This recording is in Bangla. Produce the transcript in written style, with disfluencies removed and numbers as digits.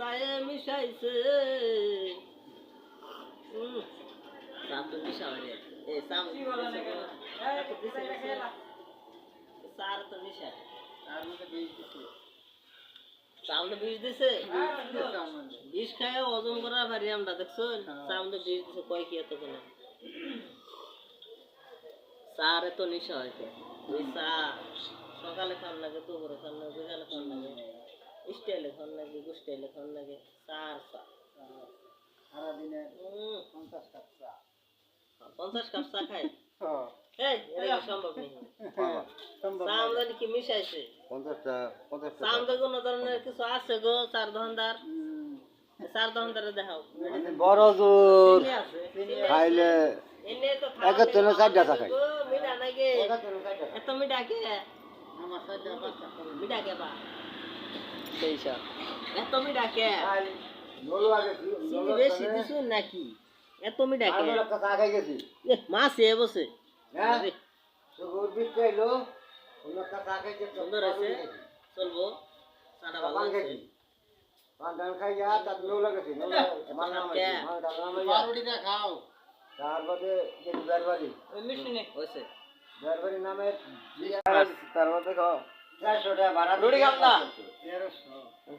চায়ে মিশাইছে সাপ তো মিশাও রে এ সাপ সার তো মিশা আর মধ্যে বিষ দিছে চাউল বিষ দিছে বিষ খায় ওজন করা ভারি আমরা দেখছো চাউল বিষ দিছে কয় কি এত কোন সারে তো নিশা হইছে ওই চা সকালে খান লাগে দুপুরে খান লাগে বিকালে খান লাগে স্টাইলে খান লাগে গুস্টাইলে খান লাগে সার চা সারা দিনে 50 কাপ চা 50 কাপ চা খায় এই এটা সম্ভব নেই চা আমদানি কি মিশাইছে 50টা চা আমদানি কোন ধরনের কিছু আছে গো চার দোকানদার চার দোকানদারে দেখাও বড় জোর খাইলে এনে তো এক জনে চারটা চা খাই মিঠা নাকি এত মিঠা কে আমার চারটা পাঁচটা মিঠা কে বা সেইসা এত মিঠা কে নলো আগে চিনি বেশি দিছ নাকি এত মিঠা কে আমরা চা খাই গেছি মাছ এ বসে হ্যাঁ সুগুর বিট খাইলো আমরা চা খাইতে সুন্দর আছে চলবো চাটা ভালো আছে পান খাইয়া তার নলো লাগেছে নলো মান নাম আছে মান নাম পাউরুটিটা খাও তারপরে যে বেরবারি ওই মিশনে হইছে বেরবারি নামে তারপরে খাও 400 টাকা ভাড়া রুটি খাম না 1300